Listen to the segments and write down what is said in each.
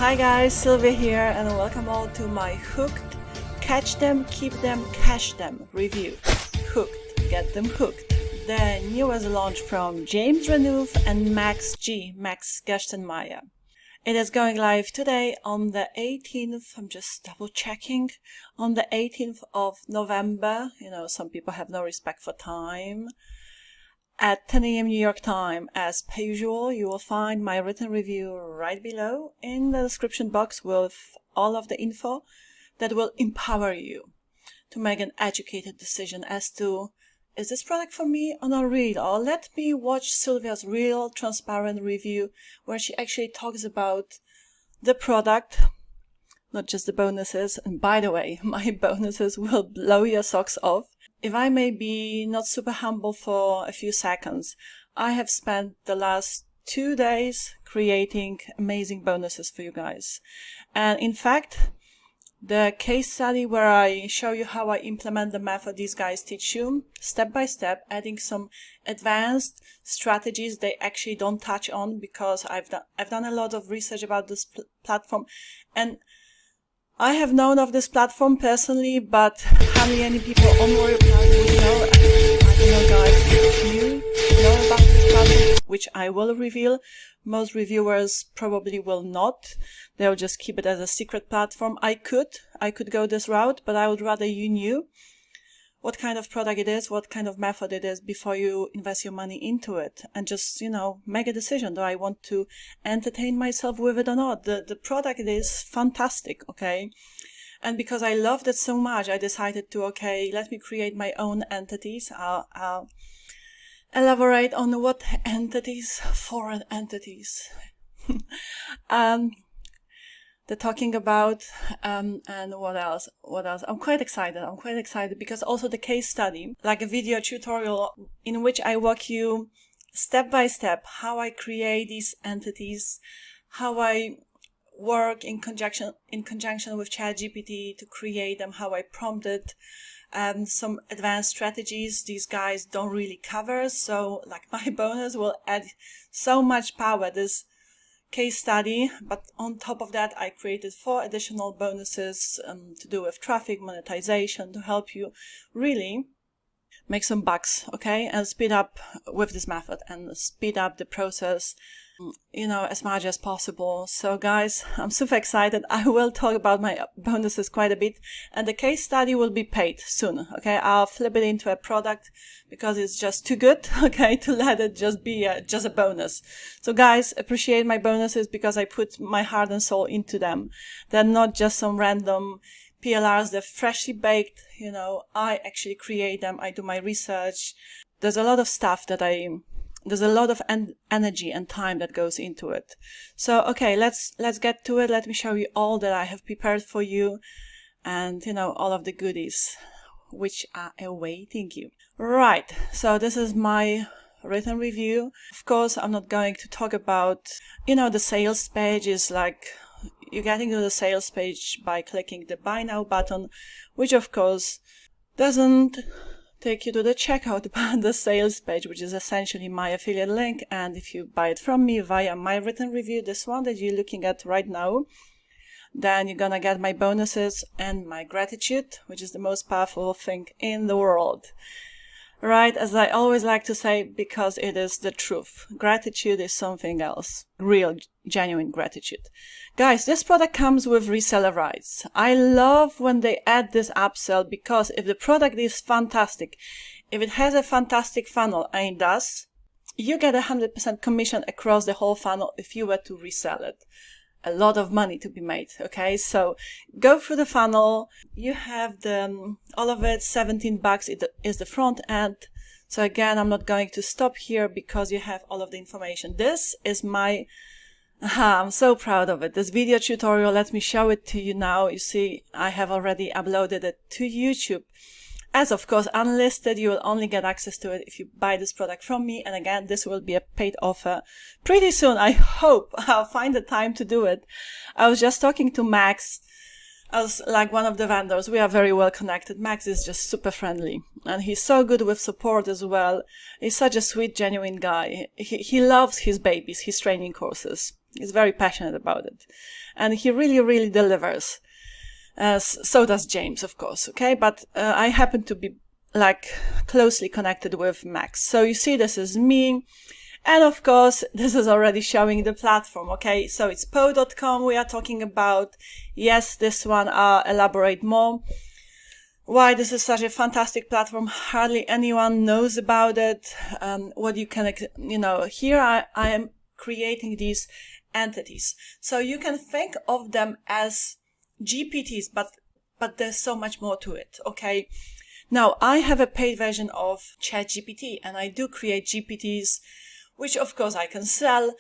Hi guys, Sylvia here and welcome all to my Hooked, Catch Them, Keep Them, Cash Them review. Hooked, get them hooked. The newest launch from James Renouf and Max Gerstenmaier. It is going live today on the 18th, I'm just double checking, on the 18th of November. You know, some people have no respect for time. At 10 a.m. New York time, as per usual, you will find my written review right below in the description box with all of the info that will empower you to make an educated decision as to, is this product for me or not real? Or let me watch Sylvia's real, transparent review where she actually talks about the product, not just the bonuses. And by the way, my bonuses will blow your socks off. If I may be not super humble for a few seconds, I have spent the last 2 days creating amazing bonuses for you guys. And in fact, the case study where I show you how I implement the method these guys teach you, step by step, adding some advanced strategies they actually don't touch on, because I've done a lot of research about this platform, and I have known of this platform personally, but hardly any people on Warrior+ would know. I don't know, guys, if you know about this platform, which I will reveal. Most reviewers probably will not. They'll just keep it as a secret platform. I could go this route, but I would rather you knew what kind of product it is, what kind of method it is before you invest your money into it, and just, you know, make a decision. Do I want to entertain myself with it or not? The product is fantastic, okay? And because I loved it so much, I decided to, okay, let me create my own entities. I'll elaborate on what entities, foreign entities. They're talking about, and what else? I'm quite excited because also the case study, like a video tutorial in which I walk you step by step how I create these entities, how I work in conjunction with ChatGPT to create them, how I prompted, some advanced strategies these guys don't really cover. So like my bonus will add so much power, this case study, but on top of that I created 4 additional bonuses to do with traffic, monetization, to help you really make some bucks, okay, and speed up with this method and speed up the process, you know, as much as possible. So guys, I'm super excited. I will talk about my bonuses quite a bit, and the case study will be paid soon, okay? I'll flip it into a product because it's just too good, okay, to let it just be just a bonus. So guys, appreciate my bonuses because I put my heart and soul into them. They're not just some random PLRs, they're freshly baked, you know, I actually create them, I do my research. There's a lot of stuff that there's a lot of energy and time that goes into it. So, okay, let's get to it. Let me show you all that I have prepared for you and, you know, all of the goodies which are awaiting you. Right, so this is my written review. Of course, I'm not going to talk about, you know, the sales page is like, you're getting to the sales page by clicking the Buy Now button, which of course doesn't take you to the checkout, but the sales page, which is essentially my affiliate link. And if you buy it from me via my written review, this one that you're looking at right now, then you're gonna get my bonuses and my gratitude, which is the most powerful thing in the world. Right, as I always like to say, because it is the truth. Gratitude is something else. Real, genuine gratitude. Guys, this product comes with reseller rights. I love when they add this upsell, because if the product is fantastic, if it has a fantastic funnel, and it does, you get 100% commission across the whole funnel if you were to resell it. A lot of money to be made, okay? So go through the funnel. You have all of it, $17 it is the front end. So again, I'm not going to stop here because you have all of the information. This is my, I'm so proud of it. This video tutorial, let me show it to you now. You see, I have already uploaded it to YouTube. As of course unlisted, you will only get access to it if you buy this product from me. And again, this will be a paid offer pretty soon. I hope I'll find the time to do it. I was just talking to Max as like one of the vendors. We are very well connected. Max is just super friendly and he's so good with support as well. He's such a sweet, genuine guy. He loves his babies, his training courses. He's very passionate about it. And he really, really delivers. So does James, of course, okay? But I happen to be like closely connected with Max. So you see, this is me. And of course, this is already showing the platform, okay? So it's po.com we are talking about. Yes, this one, I'll elaborate more. Why this is such a fantastic platform. Hardly anyone knows about it. What you can, here I am creating these entities. So you can think of them as GPTs, but there's so much more to it, okay? Now, I have a paid version of ChatGPT, and I do create GPTs, which of course I can sell.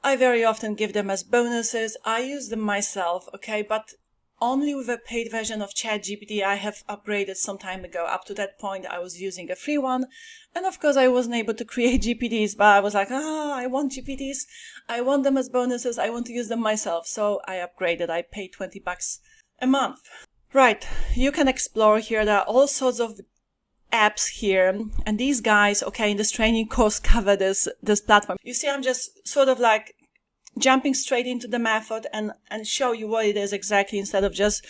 I very often give them as bonuses. I use them myself, okay? But only with a paid version of ChatGPT. I have upgraded some time ago. Up to that point, I was using a free one. And of course, I wasn't able to create GPTs, but I was like, I want GPTs. I want them as bonuses. I want to use them myself. So I upgraded. I paid $20 a month. Right. You can explore here. There are all sorts of apps here. And these guys, okay, in this training course cover this platform. You see, I'm just sort of like jumping straight into the method and show you what it is exactly, instead of just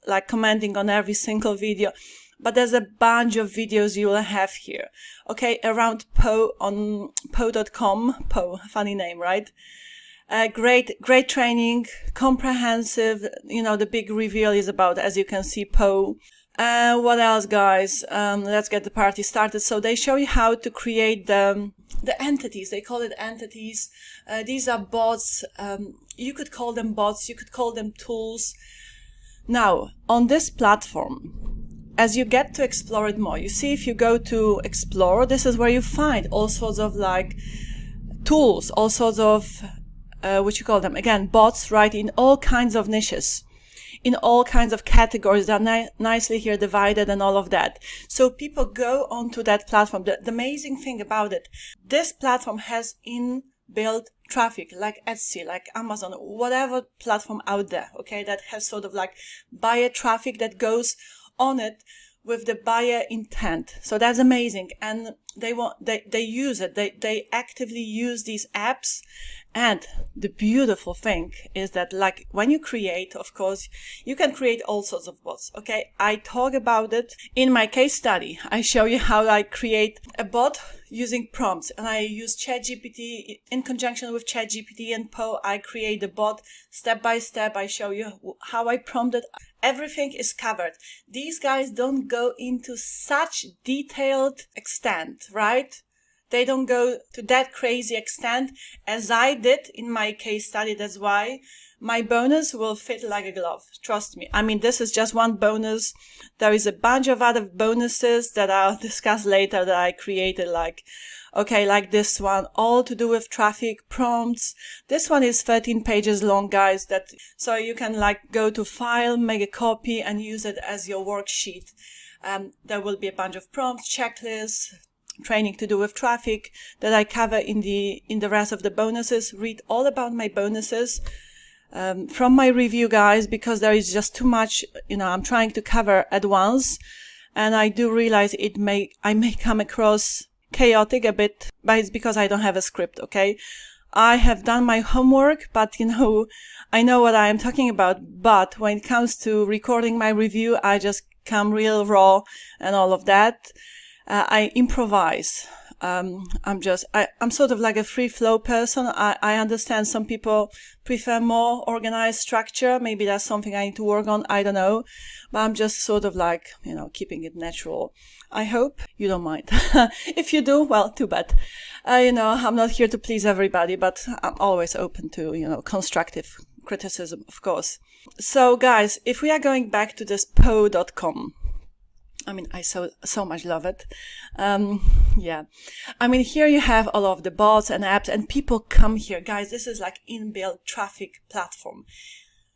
like commenting on every single video. But there's a bunch of videos you will have here, okay, around Po on po.com. Po, funny name, right? Great training, comprehensive. The big reveal is about, as you can see, Po. What else, guys? Let's get the party started. So they show you how to create the entities. They call it entities. These are bots. You could call them bots. You could call them tools. Now, on this platform, as you get to explore it more, you see, if you go to explore, this is where you find all sorts of like tools, all sorts of, what you call them, again, bots, right, in all kinds of niches, in all kinds of categories that are nicely here divided and all of that. So people go onto that platform. The amazing thing about it, this platform has inbuilt traffic, like Etsy, like Amazon, whatever platform out there, okay, that has sort of like buyer traffic that goes on it with the buyer intent. So that's amazing. And they use it. They actively use these apps. And the beautiful thing is that, like, when you create, of course, you can create all sorts of bots. Okay. I talk about it in my case study. I show you how I create a bot using prompts, and I use ChatGPT in conjunction with ChatGPT and Po. I create the bot step by step. I show you how I prompted. Everything is covered. These guys don't go into such detailed extent, right? They don't go to that crazy extent as I did in my case study. That's why my bonus will fit like a glove. Trust me. I mean, this is just one bonus. There is a bunch of other bonuses that I'll discuss later that I created, like this one, all to do with traffic prompts. This one is 13 pages long, guys, so you can like go to file, make a copy and use it as your worksheet. There will be a bunch of prompts, checklists, training to do with traffic that I cover in the rest of the bonuses. Read all about my bonuses from my review, guys, because there is just too much, I'm trying to cover at once. And I do realize I may come across chaotic a bit, but it's because I don't have a script, okay? I have done my homework, but I know what I am talking about. But when it comes to recording my review, I just come real raw and all of that. I improvise. I'm sort of like a free flow person. I understand some people prefer more organized structure. Maybe that's something I need to work on. I don't know. But I'm just sort of like, keeping it natural. I hope you don't mind. If you do, well, too bad. I'm not here to please everybody, but I'm always open to, constructive criticism, of course. So guys, if we are going back to this po.com, I mean, I so much love it. Yeah. I mean, here you have all of the bots and apps, and people come here. Guys, this is like inbuilt traffic platform.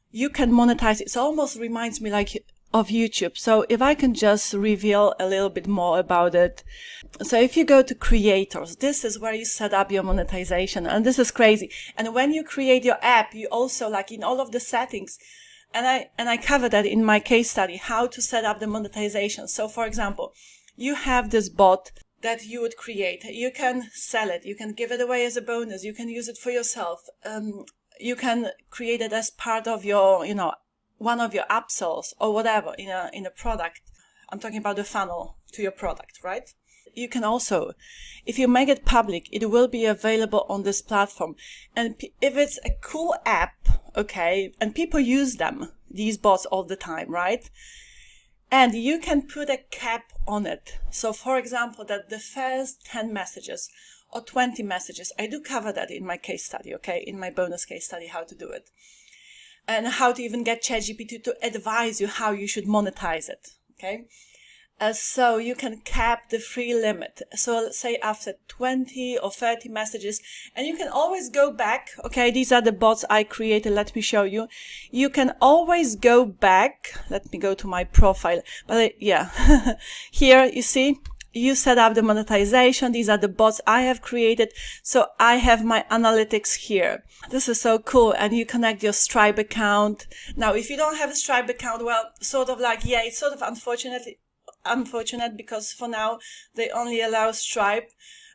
You can monetize. It almost reminds me like of YouTube. So if I can just reveal a little bit more about it. So if you go to creators, this is where you set up your monetization. And this is crazy. And when you create your app, you also like in all of the settings, and I cover that in my case study, how to set up the monetization. So for example, you have this bot that you would create. You can sell it. You can give it away as a bonus. You can use it for yourself. you can create it as part of your, you know, one of your upsells or whatever in a product. I'm talking about the funnel to your product, right? You can also, if you make it public, it will be available on this platform. And if it's a cool app, okay, and people use them, these bots all the time, right? And you can put a cap on it. So for example, that the first 10 messages or 20 messages, I do cover that in my case study, okay, in my bonus case study, how to do it. And how to even get ChatGPT to advise you how you should monetize it, okay? So you can cap the free limit. So let's say after 20 or 30 messages, and you can always go back. Okay, these are the bots I created. Let me show you. You can always go back. Let me go to my profile. But yeah, here you see, you set up the monetization. These are the bots I have created. So I have my analytics here. This is so cool. And you connect your Stripe account. Now, if you don't have a Stripe account, well, sort of like, yeah, it's sort of unfortunate because for now they only allow Stripe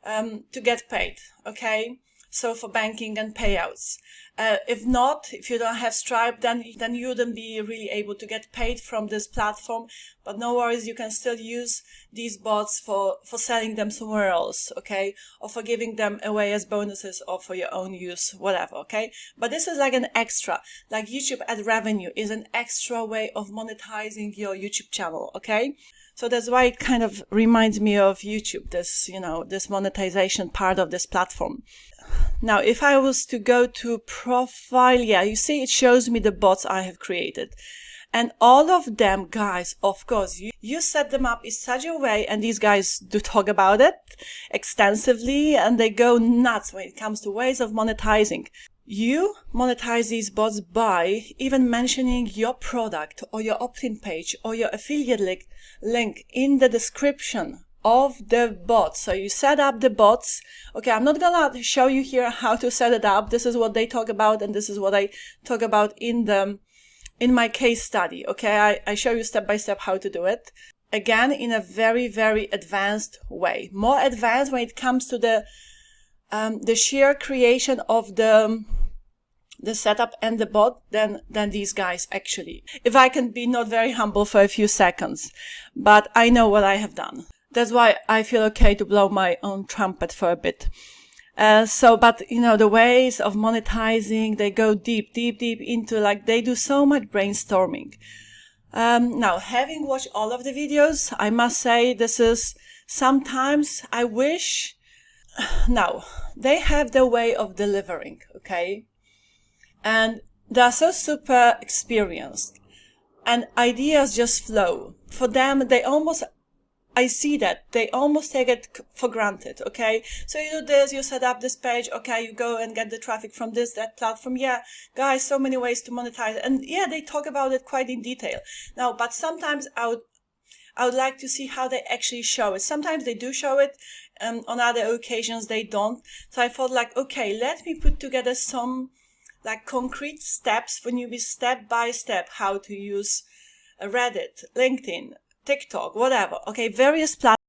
to get paid, okay? So for banking and payouts. If you don't have Stripe, then you wouldn't be really able to get paid from this platform. But no worries, you can still use these bots for selling them somewhere else, okay? Or for giving them away as bonuses or for your own use, whatever, okay? But this is like an extra, like YouTube ad revenue is an extra way of monetizing your YouTube channel, okay? So that's why it kind of reminds me of YouTube, this, you know, this monetization part of this platform. Now, if I was to go to profile, yeah, you see, it shows me the bots I have created. And all of them, guys, of course, you set them up in such a way, and these guys do talk about it extensively, and they go nuts when it comes to ways of monetizing. You monetize these bots by even mentioning your product or your opt-in page or your affiliate link in the description of the bot. So you set up the bots. Okay, I'm not gonna show you here how to set it up. This is what they talk about, and this is what I talk about in my case study. Okay, I show you step by step how to do it. Again, in a very, very advanced way. More advanced when it comes to the sheer creation of the setup and the bot than these guys actually. If I can be not very humble for a few seconds, but I know what I have done. That's why I feel okay to blow my own trumpet for a bit. But you know, the ways of monetizing, they go deep into, like, they do so much brainstorming. Now, having watched all of the videos, I must say this is sometimes I wish. Now, they have their way of delivering, okay? And they are so super experienced. And ideas just flow. For them, I see that they almost take it for granted, okay? So you do this, you set up this page, okay, you go and get the traffic from that platform. Yeah, guys, so many ways to monetize. And yeah, they talk about it quite in detail. Now, but sometimes I would like to see how they actually show it. Sometimes they do show it, on other occasions they don't. So I thought, like, okay, let me put together some like concrete steps for newbies, step by step, how to use Reddit, LinkedIn, TikTok, whatever. Okay, various platforms.